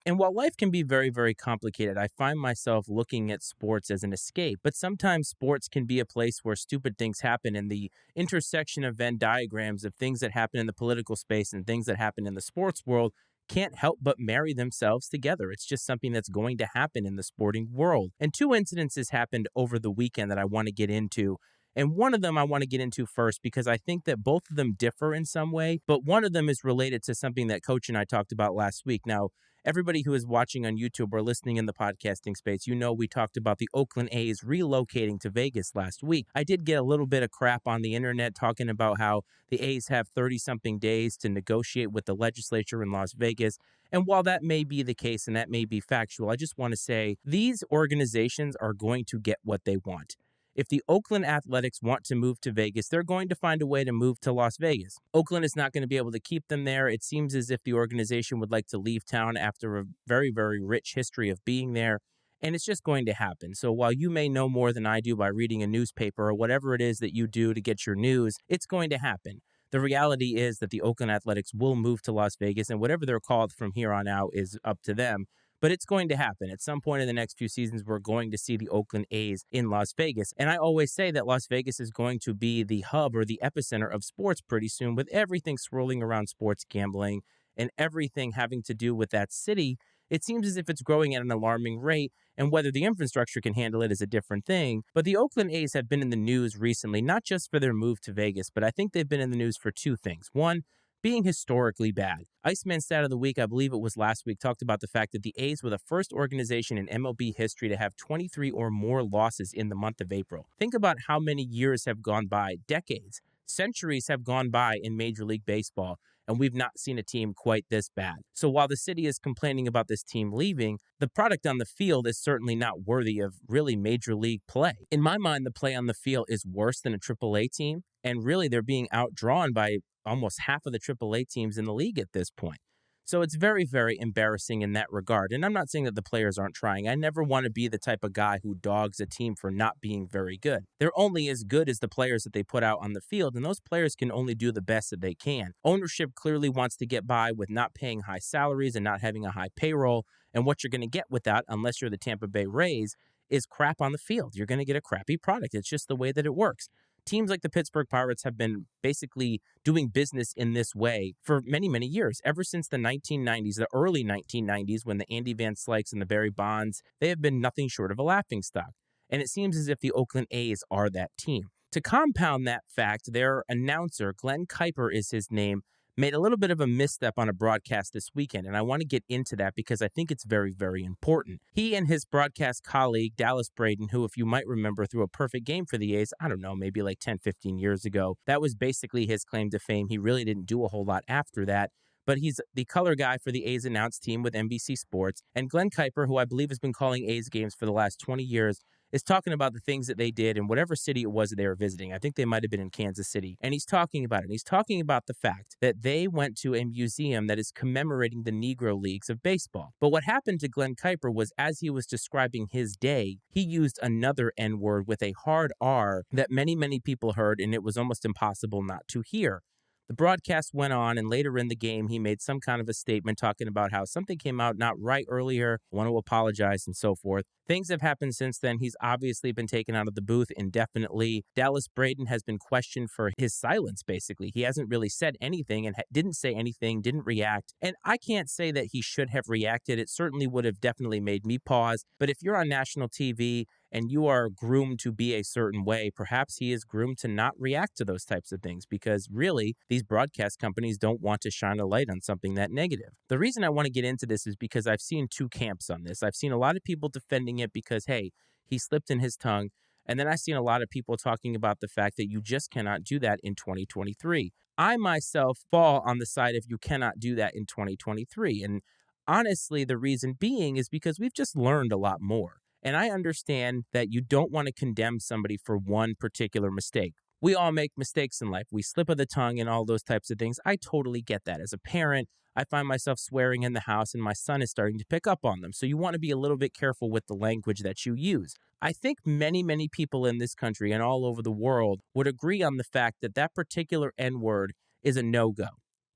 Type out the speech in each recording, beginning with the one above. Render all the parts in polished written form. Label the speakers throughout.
Speaker 1: And while life can be very, very complicated, I find myself looking at sports as an escape. But sometimes sports can be a place where stupid things happen, and the intersection of Venn diagrams of things that happen in the political space and things that happen in the sports world can't help but marry themselves together. It's just something that's going to happen in the sporting world. And two incidences happened over the weekend that I want to get into. And one of them I want to get into first because I think that both of them differ in some way, but one of them is related to something that Coach and I talked about last week. Now, everybody who is watching on YouTube or listening in the podcasting space, you know we talked about the Oakland A's relocating to Vegas last week. I did get a little bit of crap on the internet talking about how the A's have 30-something days to negotiate with the legislature in Las Vegas. And while that may be the case and that may be factual, I just want to say these organizations are going to get what they want. If the Oakland Athletics want to move to Vegas, they're going to find a way to move to Las Vegas. Oakland is not going to be able to keep them there. It seems as if the organization would like to leave town after a very, very rich history of being there, and it's just going to happen. So while you may know more than I do by reading a newspaper or whatever it is that you do to get your news, it's going to happen. The reality is that the Oakland Athletics will move to Las Vegas, and whatever they're called from here on out is up to them. But it's going to happen. At some point in the next few seasons, we're going to see the Oakland A's in Las Vegas. And I always say that Las Vegas is going to be the hub or the epicenter of sports pretty soon, with everything swirling around sports gambling and everything having to do with that city. It seems as if it's growing at an alarming rate, and whether the infrastructure can handle it is a different thing. But the Oakland A's have been in the news recently, not just for their move to Vegas, but I think they've been in the news for two things. One, being historically bad. Iceman Stat of the Week, I believe it was last week, talked about the fact that the A's were the first organization in MLB history to have 23 or more losses in the month of April. Think about how many years have gone by, decades, centuries have gone by in Major League Baseball, and we've not seen a team quite this bad. So while the city is complaining about this team leaving, the product on the field is certainly not worthy of really Major League play. In my mind, the play on the field is worse than a AAA team, and really they're being outdrawn by almost half of the AAA teams in the league at this point. So it's very, very embarrassing in that regard. And I'm not saying that the players aren't trying. I never want to be the type of guy who dogs a team for not being very good. They're only as good as the players that they put out on the field, and those players can only do the best that they can. Ownership clearly wants to get by with not paying high salaries and not having a high payroll. And what you're going to get with that, unless you're the Tampa Bay Rays, is crap on the field. You're going to get a crappy product. It's just the way that it works. Teams like the Pittsburgh Pirates have been basically doing business in this way for many, many years. Ever since the 1990s, the early 1990s, when the Andy Van Slykes and the Barry Bonds, they have been nothing short of a laughingstock. And it seems as if the Oakland A's are that team. To compound that fact, their announcer, Glen Kuiper is his name, made a little bit of a misstep on a broadcast this weekend, and I want to get into that because I think it's very, very important. He and his broadcast colleague, Dallas Braden, who, if you might remember, threw a perfect game for the A's, I don't know, maybe like 10, 15 years ago. That was basically his claim to fame. He really didn't do a whole lot after that. But he's the color guy for the A's announced team with NBC Sports. And Glen Kuiper, who I believe has been calling A's games for the last 20 years, is talking about the things that they did in whatever city it was that they were visiting. I think they might have been in Kansas City. And he's talking about it. And he's talking about the fact that they went to a museum that is commemorating the Negro Leagues of baseball. But what happened to Glen Kuiper was, as he was describing his day, he used another N-word with a hard R that many, many people heard, and it was almost impossible not to hear. The broadcast went on, and later in the game, he made some kind of a statement talking about how something came out not right earlier, want to apologize, and so forth. Things have happened since then. He's obviously been taken out of the booth indefinitely. Dallas Braden has been questioned for his silence, basically. He hasn't really said anything and didn't say anything, didn't react. And I can't say that he should have reacted. It certainly would have definitely made me pause. But if you're on national TV and you are groomed to be a certain way, perhaps he is groomed to not react to those types of things, because really, these broadcast companies don't want to shine a light on something that negative. The reason I want to get into this is because I've seen two camps on this. I've seen a lot of people defending it because, hey, he slipped in his tongue. And then I've seen a lot of people talking about the fact that you just cannot do that in 2023. I myself fall on the side of you cannot do that in 2023. And honestly, the reason being is because we've just learned a lot more. And I understand that you don't want to condemn somebody for one particular mistake. We all make mistakes in life. We slip of the tongue and all those types of things. I totally get that. As a parent, I find myself swearing in the house, and my son is starting to pick up on them. So you want to be a little bit careful with the language that you use. I think many, many people in this country and all over the world would agree on the fact that that particular N-word is a no-go.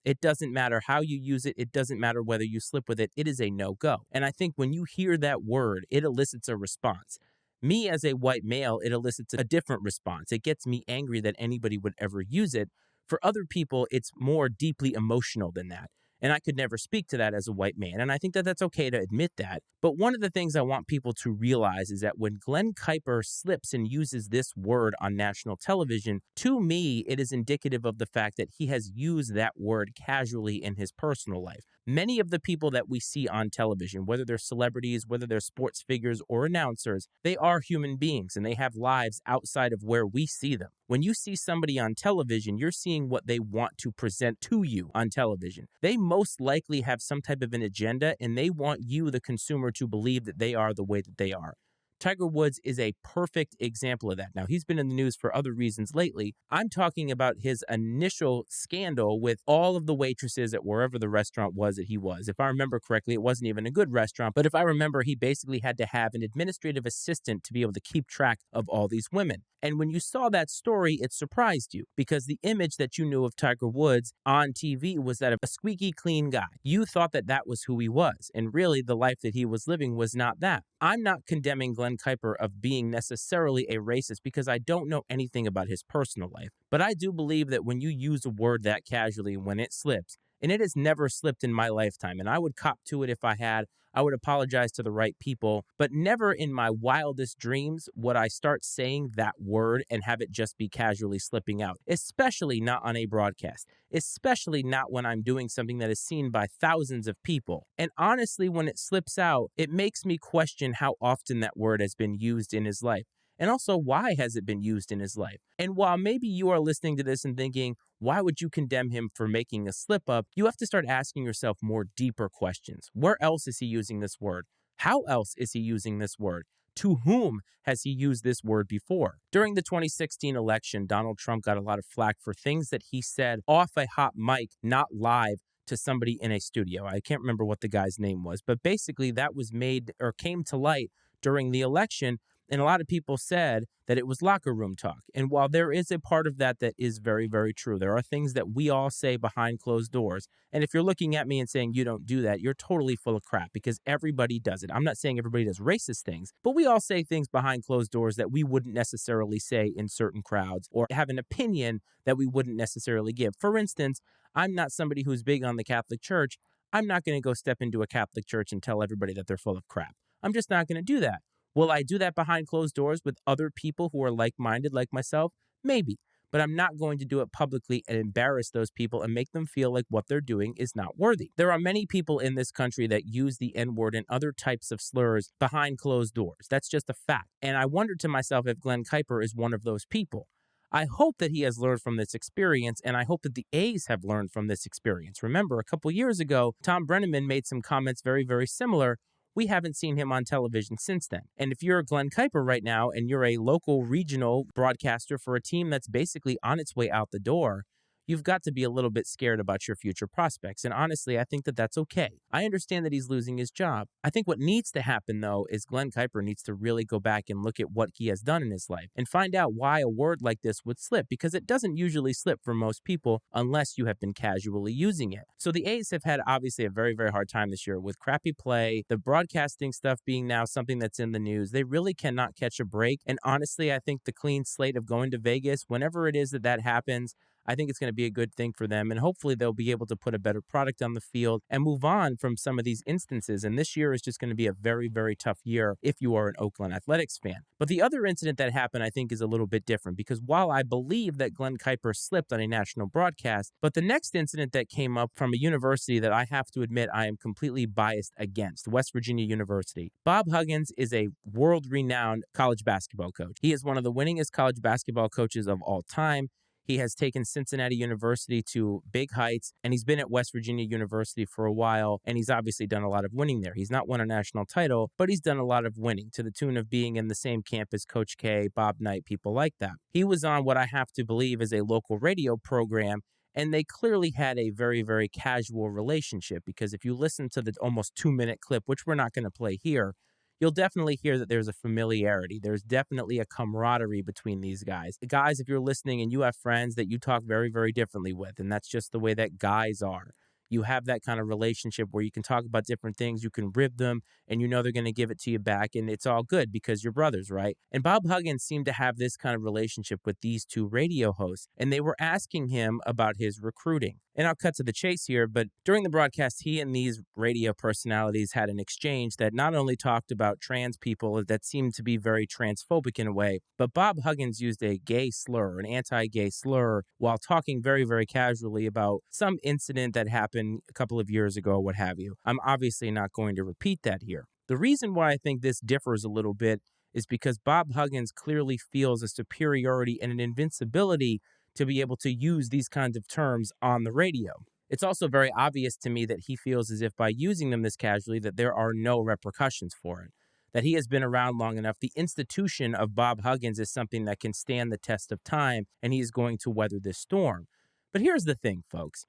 Speaker 1: It doesn't matter how you use it. It doesn't matter whether you slip with it. It is a no-go. And I think when you hear that word, it elicits a response. Me as a white male, it elicits a different response. It gets me angry that anybody would ever use it. For other people, it's more deeply emotional than that. And I could never speak to that as a white man. And I think that that's okay to admit that. But one of the things I want people to realize is that when Glen Kuiper slips and uses this word on national television, to me, it is indicative of the fact that he has used that word casually in his personal life. Many of the people that we see on television, whether they're celebrities, whether they're sports figures or announcers, they are human beings and they have lives outside of where we see them. When you see somebody on television, you're seeing what they want to present to you on television. They most likely have some type of an agenda and they want you, the consumer, to believe that they are the way that they are. Tiger Woods is a perfect example of that. Now, he's been in the news for other reasons lately. I'm talking about his initial scandal with all of the waitresses at wherever the restaurant was that he was. If I remember correctly, it wasn't even a good restaurant, but if I remember, he basically had to have an administrative assistant to be able to keep track of all these women. And when you saw that story, it surprised you because the image that you knew of Tiger Woods on TV was that of a squeaky clean guy. You thought that that was who he was. And really, the life that he was living was not that. I'm not condemning Glen Kuiper of being necessarily a racist because I don't know anything about his personal life. But I do believe that when you use a word that casually, when it slips, and it has never slipped in my lifetime, and I would cop to it if I had, I would apologize to the right people, but never in my wildest dreams would I start saying that word and have it just be casually slipping out, especially not on a broadcast, especially not when I'm doing something that is seen by thousands of people. And honestly, when it slips out, it makes me question how often that word has been used in his life. And also, why has it been used in his life? And while maybe you are listening to this and thinking, why would you condemn him for making a slip up? You have to start asking yourself more deeper questions. Where else is he using this word? How else is he using this word? To whom has he used this word before? During the 2016 election, Donald Trump got a lot of flack for things that he said off a hot mic, not live, to somebody in a studio. I can't remember what the guy's name was, but basically that was made or came to light during the election. And a lot of people said that it was locker room talk. And while there is a part of that that is very, very true, there are things that we all say behind closed doors. And if you're looking at me and saying you don't do that, you're totally full of crap because everybody does it. I'm not saying everybody does racist things, but we all say things behind closed doors that we wouldn't necessarily say in certain crowds or have an opinion that we wouldn't necessarily give. For instance, I'm not somebody who's big on the Catholic Church. I'm not going to go step into a Catholic church and tell everybody that they're full of crap. I'm just not going to do that. Will I do that behind closed doors with other people who are like-minded like myself? Maybe, but I'm not going to do it publicly and embarrass those people and make them feel like what they're doing is not worthy. There are many people in this country that use the N-word and other types of slurs behind closed doors. That's just a fact. And I wondered to myself if Glen Kuiper is one of those people. I hope that he has learned from this experience, and I hope that the A's have learned from this experience. Remember, a couple years ago, Tom Brenneman made some comments very, very similar. We haven't seen him on television since then. And if you're Glen Kuiper right now and you're a local regional broadcaster for a team that's basically on its way out the door, you've got to be a little bit scared about your future prospects. And honestly, I think that that's okay. I understand that he's losing his job. I think what needs to happen, though, is Glen Kuiper needs to really go back and look at what he has done in his life and find out why a word like this would slip, because it doesn't usually slip for most people unless you have been casually using it. So the A's have had obviously a very, very hard time this year with crappy play, the broadcasting stuff being now something that's in the news. They really cannot catch a break. And honestly, I think the clean slate of going to Vegas, whenever it is that that happens, I think it's going to be a good thing for them, and hopefully they'll be able to put a better product on the field and move on from some of these instances. And this year is just going to be a very, very tough year if you are an Oakland Athletics fan. But the other incident that happened, I think, is a little bit different because while I believe that Glen Kuiper slipped on a national broadcast, but the next incident that came up from a university that I have to admit I am completely biased against, West Virginia University. Bob Huggins is a world-renowned college basketball coach. He is one of the winningest college basketball coaches of all time. He has taken Cincinnati University to big heights, and he's been at West Virginia University for a while, and he's obviously done a lot of winning there. He's not won a national title, but he's done a lot of winning to the tune of being in the same camp as Coach K, Bob Knight, people like that. He was on what I have to believe is a local radio program, and they clearly had a very, very casual relationship because if you listen to the almost 2-minute clip, which we're not going to play here, you'll definitely hear that there's a familiarity. There's definitely a camaraderie between these guys. Guys, if you're listening and you have friends that you talk very, very differently with, and that's just the way that guys are. You have that kind of relationship where you can talk about different things, you can rib them, and you know they're going to give it to you back, and it's all good because you're brothers, right? And Bob Huggins seemed to have this kind of relationship with these two radio hosts, and they were asking him about his recruiting. And I'll cut to the chase here, but during the broadcast, he and these radio personalities had an exchange that not only talked about trans people that seemed to be very transphobic in a way, but Bob Huggins used a gay slur, an anti-gay slur, while talking very, very casually about some incident that happened a couple of years ago, what have you. I'm obviously not going to repeat that here. The reason why I think this differs a little bit is because Bob Huggins clearly feels a superiority and an invincibility to be able to use these kinds of terms on the radio. It's also very obvious to me that he feels as if by using them this casually that there are no repercussions for it, that he has been around long enough. The institution of Bob Huggins is something that can stand the test of time, and he is going to weather this storm. But here's the thing, folks.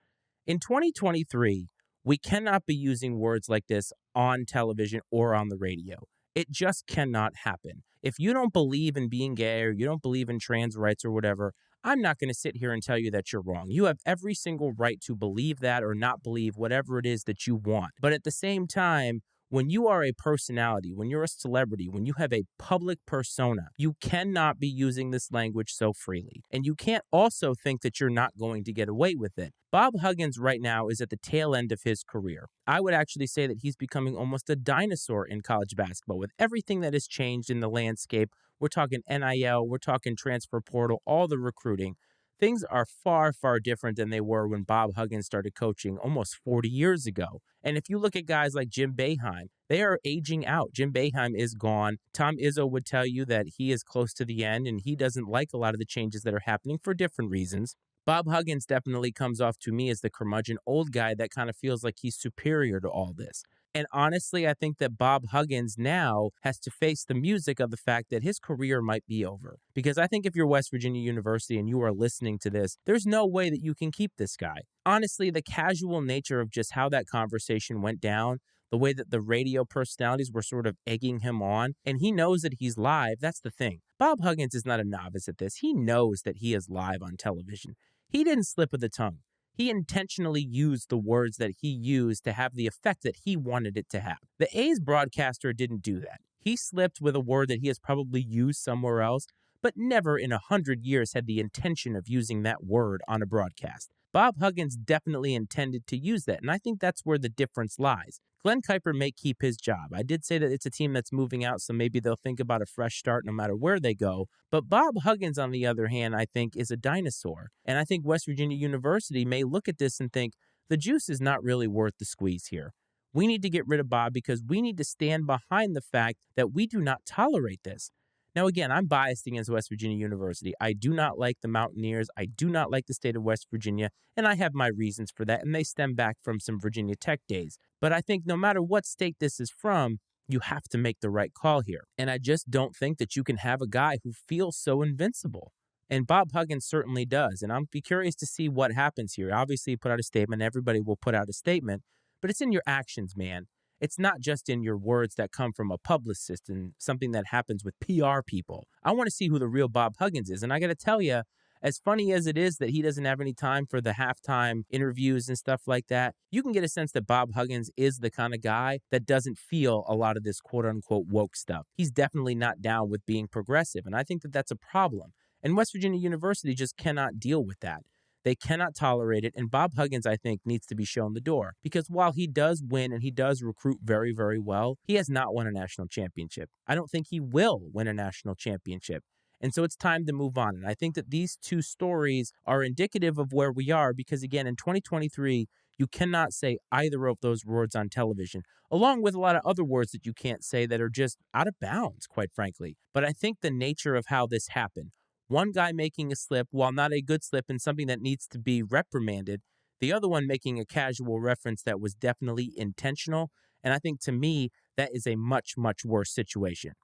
Speaker 1: In 2023, we cannot be using words like this on television or on the radio. It just cannot happen. If you don't believe in being gay or you don't believe in trans rights or whatever, I'm not going to sit here and tell you that you're wrong. You have every single right to believe that or not believe whatever it is that you want. But at the same time, when you are a personality, when you're a celebrity, when you have a public persona, you cannot be using this language so freely. And you can't also think that you're not going to get away with it. Bob Huggins right now is at the tail end of his career. I would actually say that he's becoming almost a dinosaur in college basketball with everything that has changed in the landscape. We're talking NIL, we're talking transfer portal, all the recruiting. Things are far, far different than they were when Bob Huggins started coaching almost 40 years ago. And if you look at guys like Jim Boeheim, they are aging out. Jim Boeheim is gone. Tom Izzo would tell you that he is close to the end and he doesn't like a lot of the changes that are happening for different reasons. Bob Huggins definitely comes off to me as the curmudgeon old guy that kind of feels like he's superior to all this. And honestly, I think that Bob Huggins now has to face the music of the fact that his career might be over. Because I think if you're West Virginia University and you are listening to this, there's no way that you can keep this guy. Honestly, the casual nature of just how that conversation went down, the way that the radio personalities were sort of egging him on, and he knows that he's live, that's the thing. Bob Huggins is not a novice at this. He knows that he is live on television. He didn't slip of the tongue. He intentionally used the words that he used to have the effect that he wanted it to have. The A's broadcaster didn't do that. He slipped with a word that he has probably used somewhere else, but never in 100 years had the intention of using that word on a broadcast. Bob Huggins definitely intended to use that, and I think that's where the difference lies. Glen Kuiper may keep his job. I did say that it's a team that's moving out, so maybe they'll think about a fresh start no matter where they go. But Bob Huggins, on the other hand, I think is a dinosaur. And I think West Virginia University may look at this and think, the juice is not really worth the squeeze here. We need to get rid of Bob because we need to stand behind the fact that we do not tolerate this. Now, again, I'm biased against West Virginia University. I do not like the Mountaineers. I do not like the state of West Virginia, and I have my reasons for that, and they stem back from some Virginia Tech days. But I think no matter what state this is from, you have to make the right call here. And I just don't think that you can have a guy who feels so invincible. And Bob Huggins certainly does, and I'll be curious to see what happens here. Obviously, he put out a statement. Everybody will put out a statement, but it's in your actions, man. It's not just in your words that come from a publicist and something that happens with PR people. I want to see who the real Bob Huggins is. And I got to tell you, as funny as it is that he doesn't have any time for the halftime interviews and stuff like that, you can get a sense that Bob Huggins is the kind of guy that doesn't feel a lot of this quote-unquote woke stuff. He's definitely not down with being progressive, and I think that that's a problem. And West Virginia University just cannot deal with that. They cannot tolerate it, and Bob Huggins, I think, needs to be shown the door. Because while he does win and he does recruit very, very well, he has not won a national championship. I don't think he will win a national championship. And so it's time to move on. And I think that these two stories are indicative of where we are because, again, in 2023, you cannot say either of those words on television, along with a lot of other words that you can't say that are just out of bounds, quite frankly. But I think the nature of how this happened, one guy making a slip, while not a good slip and something that needs to be reprimanded, the other one making a casual reference that was definitely intentional. And I think to me, that is a much, much worse situation.